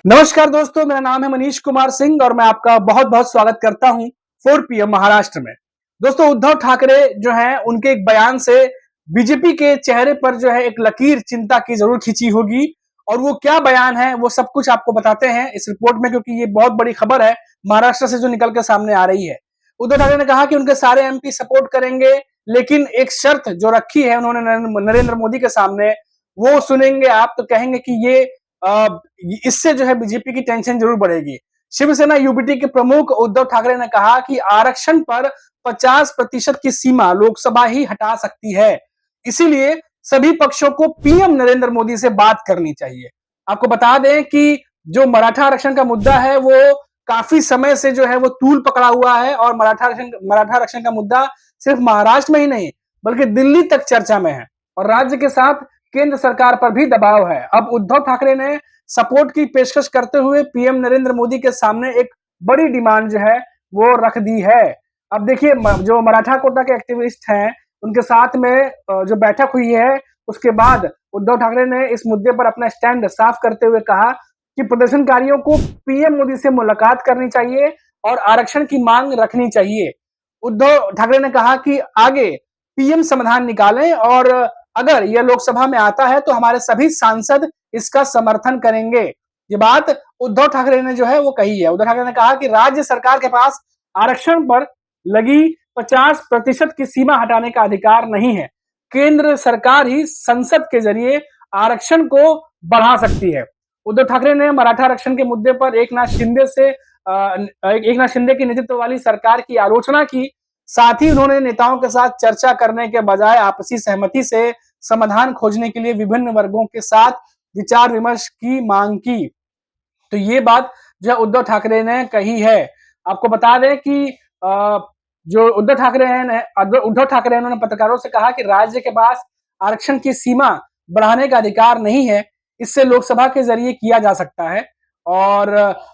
नमस्कार दोस्तों, मेरा नाम है मनीष कुमार सिंह और मैं आपका बहुत बहुत स्वागत करता हूं 4 PM महाराष्ट्र में। दोस्तों, उद्धव ठाकरे जो हैं उनके एक बयान से बीजेपी के चेहरे पर जो है एक लकीर चिंता की जरूर खींची होगी। और वो क्या बयान है वो सब कुछ आपको बताते हैं इस रिपोर्ट में, क्योंकि ये बहुत बड़ी खबर है महाराष्ट्र से जो निकल के सामने आ रही है। उद्धव ठाकरे ने कहा कि उनके सारे MP सपोर्ट करेंगे, लेकिन एक शर्त जो रखी है उन्होंने नरेंद्र मोदी के सामने, वो सुनेंगे आप तो कहेंगे कि ये इससे जो है बीजेपी की टेंशन जरूर बढ़ेगी। शिवसेना UBT के प्रमुख उद्धव ठाकरे ने कहा कि आरक्षण पर 50% की सीमा लोकसभा ही हटा सकती है, इसीलिए सभी पक्षों को PM नरेंद्र मोदी से बात करनी चाहिए। आपको बता दें कि जो मराठा आरक्षण का मुद्दा है वो काफी समय से जो है वो तूल पकड़ा हुआ है, और मराठा आरक्षण का मुद्दा सिर्फ महाराष्ट्र में ही नहीं बल्कि दिल्ली तक चर्चा में है, और राज्य के साथ केंद्र सरकार पर भी दबाव है। अब उद्धव ठाकरे ने सपोर्ट की पेशकश करते हुए PM नरेंद्र मोदी के सामने एक बड़ी डिमांड जो है वो रख दी है। अब देखिए, जो मराठा कोटा के एक्टिविस्ट हैं उनके साथ में जो बैठक हुई है, उसके बाद उद्धव ठाकरे ने इस मुद्दे पर अपना स्टैंड साफ करते हुए कहा कि प्रदर्शनकारियों को PM मोदी से मुलाकात करनी चाहिए और आरक्षण की मांग रखनी चाहिए। उद्धव ठाकरे ने कहा कि आगे PM समाधान निकालें, और अगर यह लोकसभा में आता है तो हमारे सभी सांसद इसका समर्थन करेंगे। ये बात उद्धव ठाकरे ने जो है वो कही है। उद्धव ठाकरे ने कहा कि राज्य सरकार के पास आरक्षण पर लगी 50% की सीमा हटाने का अधिकार नहीं है। केंद्र सरकार ही संसद के जरिए आरक्षण को बढ़ा सकती है। उद्धव ठाकरे ने मराठा आरक्षण के मुद्दे पर एकनाथ शिंदे की नेतृत्व वाली सरकार की आलोचना की। साथ ही उन्होंने नेताओं के साथ चर्चा करने के बजाय आपसी सहमति से समाधान खोजने के लिए विभिन्न वर्गों के साथ विचार विमर्श की मांग की। तो ये बात जो उद्धव ठाकरे ने कही है। आपको बता दें कि जो उद्धव ठाकरे हैं उन्होंने पत्रकारों से कहा कि राज्य के पास आरक्षण की सीमा बढ़ाने का अधिकार नहीं है, इससे लोकसभा के जरिए किया जा सकता है, और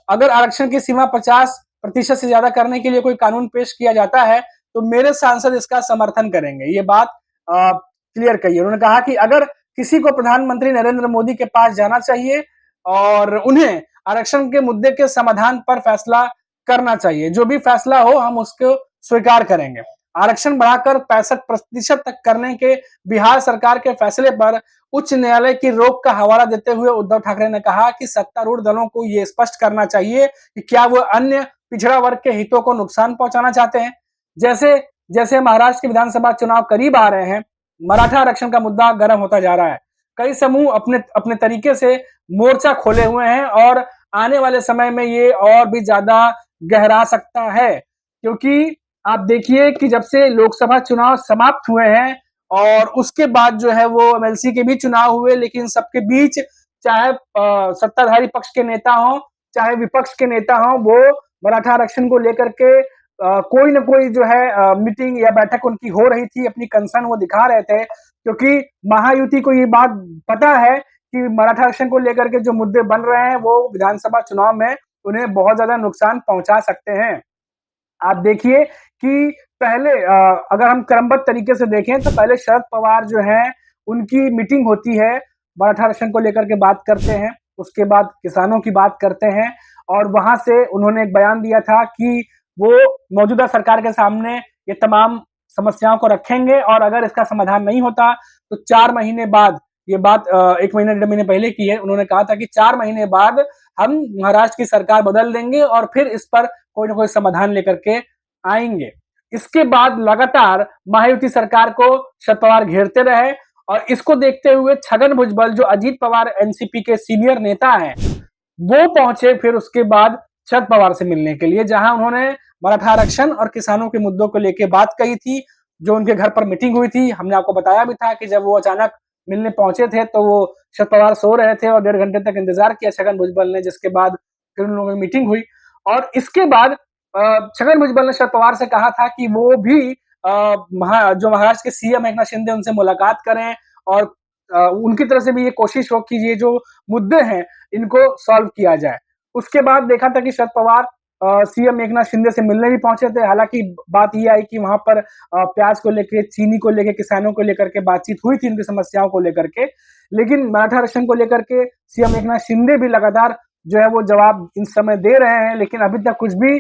अगर आरक्षण की सीमा 50% से ज्यादा करने के लिए कोई कानून पेश किया जाता है तो मेरे सांसद इसका समर्थन करेंगे। ये बात क्लियर कही। उन्होंने कहा कि अगर किसी को प्रधानमंत्री नरेंद्र मोदी के पास जाना चाहिए और उन्हें आरक्षण के मुद्दे के समाधान पर फैसला करना चाहिए, जो भी फैसला हो हम उसको स्वीकार करेंगे। आरक्षण बढ़ाकर 65% तक करने के बिहार सरकार के फैसले पर उच्च न्यायालय की रोक का हवाला देते हुए उद्धव ठाकरे ने कहा कि सत्तारूढ़ दलों को यह स्पष्ट करना चाहिए कि क्या वो अन्य पिछड़ा वर्ग के हितों को नुकसान पहुंचाना चाहते हैं। जैसे जैसे महाराष्ट्र के विधानसभा चुनाव करीब आ रहे हैं, मराठा आरक्षण का मुद्दा गर्म होता जा रहा है। कई समूह अपने अपने तरीके से मोर्चा खोले हुए हैं, और आने वाले समय में ये और भी ज्यादा गहरा सकता है, क्योंकि आप देखिए कि जब से लोकसभा चुनाव समाप्त हुए हैं और उसके बाद जो है वो MLC के भी चुनाव हुए, लेकिन सबके बीच चाहे सत्ताधारी पक्ष के नेता हों चाहे विपक्ष के नेता हों, वो मराठा आरक्षण को लेकर के कोई ना कोई जो है मीटिंग या बैठक उनकी हो रही थी, अपनी कंसर्न वो दिखा रहे थे, क्योंकि महायुति को ये बात पता है कि मराठा आरक्षण को लेकर के जो मुद्दे बन रहे हैं वो विधानसभा चुनाव में उन्हें बहुत ज्यादा नुकसान पहुंचा सकते हैं। आप देखिए कि पहले अगर हम क्रमबद्ध तरीके से देखें तो पहले शरद पवार जो है उनकी मीटिंग होती है, मराठा आरक्षण को लेकर के बात करते हैं, उसके बाद किसानों की बात करते हैं, और वहां से उन्होंने एक बयान दिया था कि वो मौजूदा सरकार के सामने ये तमाम समस्याओं को रखेंगे, और अगर इसका समाधान नहीं होता तो 4 महीने बाद, ये बात 1 महीने 1.5 महीने पहले की है, उन्होंने कहा था कि 4 महीने बाद हम महाराष्ट्र की सरकार बदल देंगे और फिर इस पर कोई ना कोई समाधान लेकर के आएंगे। इसके बाद लगातार महायुति सरकार को शरद पवार घेरते रहे, और इसको देखते हुए छगन भुजबल जो अजीत पवार NCP के सीनियर नेता हैं, वो पहुंचे फिर उसके बाद शरद पवार से मिलने के लिए, जहां उन्होंने मराठा आरक्षण और किसानों के मुद्दों को लेकर बात कही थी। जो उनके घर पर मीटिंग हुई थी, हमने आपको बताया भी था कि जब वो अचानक मिलने पहुंचे थे तो वो शरद पवार सो रहे थे और 1.5 घंटे तक इंतजार किया छगन भुजबल ने, जिसके बाद फिर उन लोगों की मीटिंग हुई। और इसके बाद छगन भुजबल ने शरद पवार से कहा था कि वो भी जो महाराष्ट्र के CM एकनाथ शिंदे उनसे मुलाकात करें, और उनकी तरफ से भी ये कोशिश हो कि ये जो मुद्दे हैं इनको सॉल्व किया जाए। उसके बाद देखा था कि शरद पवार CM एकनाथ शिंदे से मिलने भी पहुंचे थे। हालांकि बात ये आई कि वहां पर प्याज को लेकर, चीनी को लेकर, किसानों को लेकर के बातचीत हुई थी, उनकी समस्याओं को लेकर के, लेकिन मराठा आरक्षण को लेकर के CM एकनाथ शिंदे भी लगातार जो है वो जवाब इन समय दे रहे हैं, लेकिन अभी तक कुछ भी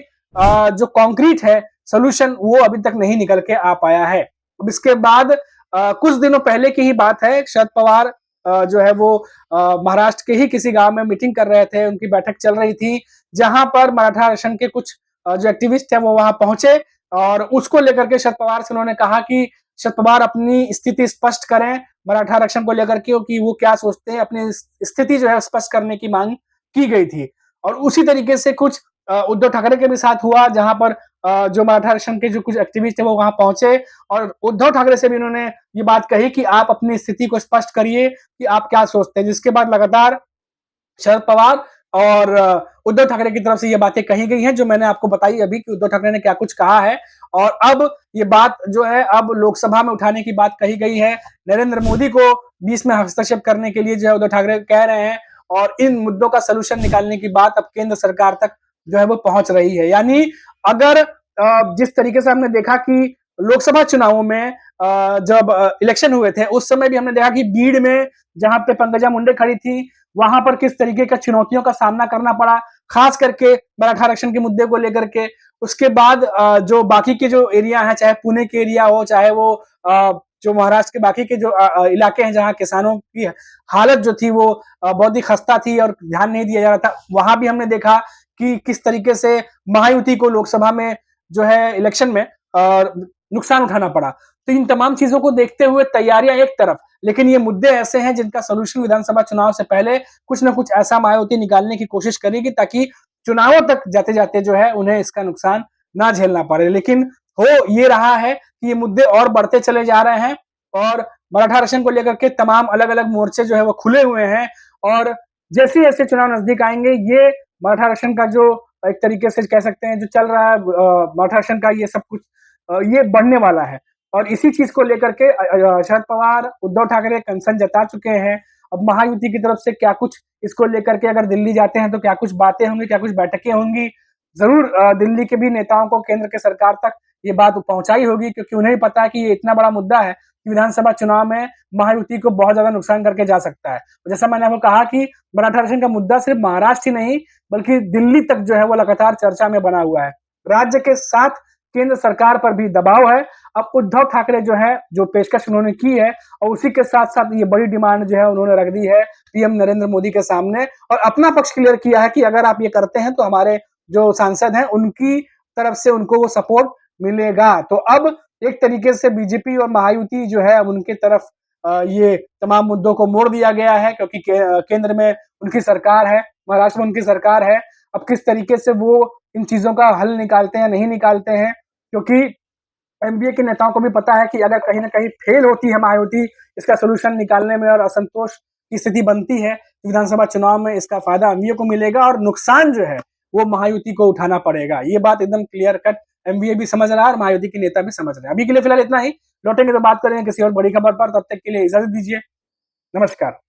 जो कॉन्क्रीट है सोल्यूशन वो अभी तक नहीं निकल के आ पाया है। अब इसके बाद कुछ दिनों पहले की ही बात है, शरद पवार जो है वो महाराष्ट्र के ही किसी गांव में मीटिंग कर रहे थे, उनकी बैठक चल रही थी, जहां पर मराठा आरक्षण के कुछ जो एक्टिविस्ट है वो वहां पहुंचे और उसको लेकर के शरद पवार से उन्होंने कहा कि शरद पवार अपनी स्थिति स्पष्ट करें मराठा आरक्षण को लेकर के, कि वो क्या सोचते हैं, अपनी स्थिति जो है स्पष्ट करने की मांग की गई थी। और उसी तरीके से कुछ उद्धव ठाकरे के भी साथ हुआ, जहां पर जो मराठा आरक्षण के जो कुछ एक्टिविस्ट थे वो वहां पहुंचे और उद्धव ठाकरे से भी उन्होंने ये बात कही कि आप अपनी स्थिति को स्पष्ट करिए कि आप क्या सोचते हैं, जिसके बाद लगातार शरद पवार और उद्धव ठाकरे की तरफ से ये बातें कही गई हैं, जो मैंने आपको बताई अभी कि उद्धव ठाकरे ने क्या कुछ कहा है। और अब ये बात जो है अब लोकसभा में उठाने की बात कही गई है, नरेंद्र मोदी को बीच में हस्तक्षेप करने के लिए जो है उद्धव ठाकरे कह रहे हैं और इन मुद्दों का सलूशन निकालने की बात अब केंद्र सरकार तक जो है वो पहुंच रही है। यानी अगर जिस तरीके से हमने देखा कि लोकसभा चुनावों में जब इलेक्शन हुए थे उस समय भी हमने देखा कि बीड़ में जहां पे पंकजा मुंडे खड़ी थी वहां पर किस तरीके का चुनौतियों का सामना करना पड़ा, खास करके मराठा आरक्षण के मुद्दे को लेकर के। उसके बाद जो बाकी के जो एरिया है, चाहे पुणे के एरिया हो, चाहे वो जो महाराष्ट्र के बाकी के जो इलाके हैं जहां किसानों की हालत जो थी वो बहुत ही खस्ता थी और ध्यान नहीं दिया जा रहा था, वहां भी हमने देखा कि किस तरीके से महायुति को लोकसभा में जो है इलेक्शन में नुकसान उठाना पड़ा। तो इन तमाम चीजों को देखते हुए तैयारियां एक तरफ, लेकिन ये मुद्दे ऐसे हैं जिनका सोल्यूशन विधानसभा चुनाव से पहले कुछ ना कुछ ऐसा मायावती निकालने की कोशिश करेगी ताकि चुनावों तक जाते जाते जो है उन्हें इसका नुकसान ना झेलना पड़े। लेकिन हो ये रहा है कि ये मुद्दे और बढ़ते चले जा रहे हैं और मराठा आरक्षण को लेकर के तमाम अलग अलग मोर्चे जो है वो खुले हुए हैं और जैसे जैसे चुनाव नजदीक आएंगे ये मराठा आरक्षण का जो एक तरीके से कह सकते हैं जो चल रहा है मराठा आरक्षण का ये सब कुछ ये बढ़ने वाला है। और इसी चीज को लेकर के शरद पवार उद्धव ठाकरे कंसर्न जता चुके हैं। अब महायुति की तरफ से क्या कुछ इसको लेकर के अगर दिल्ली जाते हैं तो क्या कुछ बातें होंगी, क्या कुछ बैठकें होंगी, जरूर दिल्ली के भी नेताओं को केंद्र के सरकार तक ये बात पहुंचाई होगी, क्योंकि उन्हें भी पता है कि ये इतना बड़ा मुद्दा है कि विधानसभा चुनाव में महायुति को बहुत ज्यादा नुकसान करके जा सकता है। जैसा मैंने आपको कहा कि मराठा आरक्षण का मुद्दा सिर्फ महाराष्ट्र ही नहीं बल्कि दिल्ली तक जो है वो लगातार चर्चा में बना हुआ है। राज्य के साथ केंद्र सरकार पर भी दबाव है। अब उद्धव ठाकरे जो है जो पेशकश उन्होंने की है और उसी के साथ साथ ये बड़ी डिमांड जो है उन्होंने रख दी है पीएम नरेंद्र मोदी के सामने और अपना पक्ष क्लियर किया है कि अगर आप ये करते हैं तो हमारे जो सांसद हैं उनकी तरफ से उनको वो सपोर्ट मिलेगा। तो अब एक तरीके से बीजेपी और महायुति जो है अब उनके तरफ ये तमाम मुद्दों को मोड़ दिया गया है, क्योंकि केंद्र में उनकी सरकार है, महाराष्ट्र में उनकी सरकार है। अब किस तरीके से वो इन चीजों का हल निकालते हैं नहीं निकालते हैं, क्योंकि एमबीए के नेताओं को भी पता है कि अगर कहीं ना कहीं फेल होती है महायुति इसका सोल्यूशन निकालने में और असंतोष की स्थिति बनती है विधानसभा चुनाव में इसका फायदा एमबीए को मिलेगा और नुकसान जो है वो महायुति को उठाना पड़ेगा। ये बात एकदम क्लियर कट एमबीए भी समझ रहा है और महायुति के नेता भी समझ रहे हैं। अभी के लिए फिलहाल इतना ही, लौटेंगे तो बात करेंगे किसी और बड़ी खबर पर, तब तक के लिए इजाजत दीजिए, नमस्कार।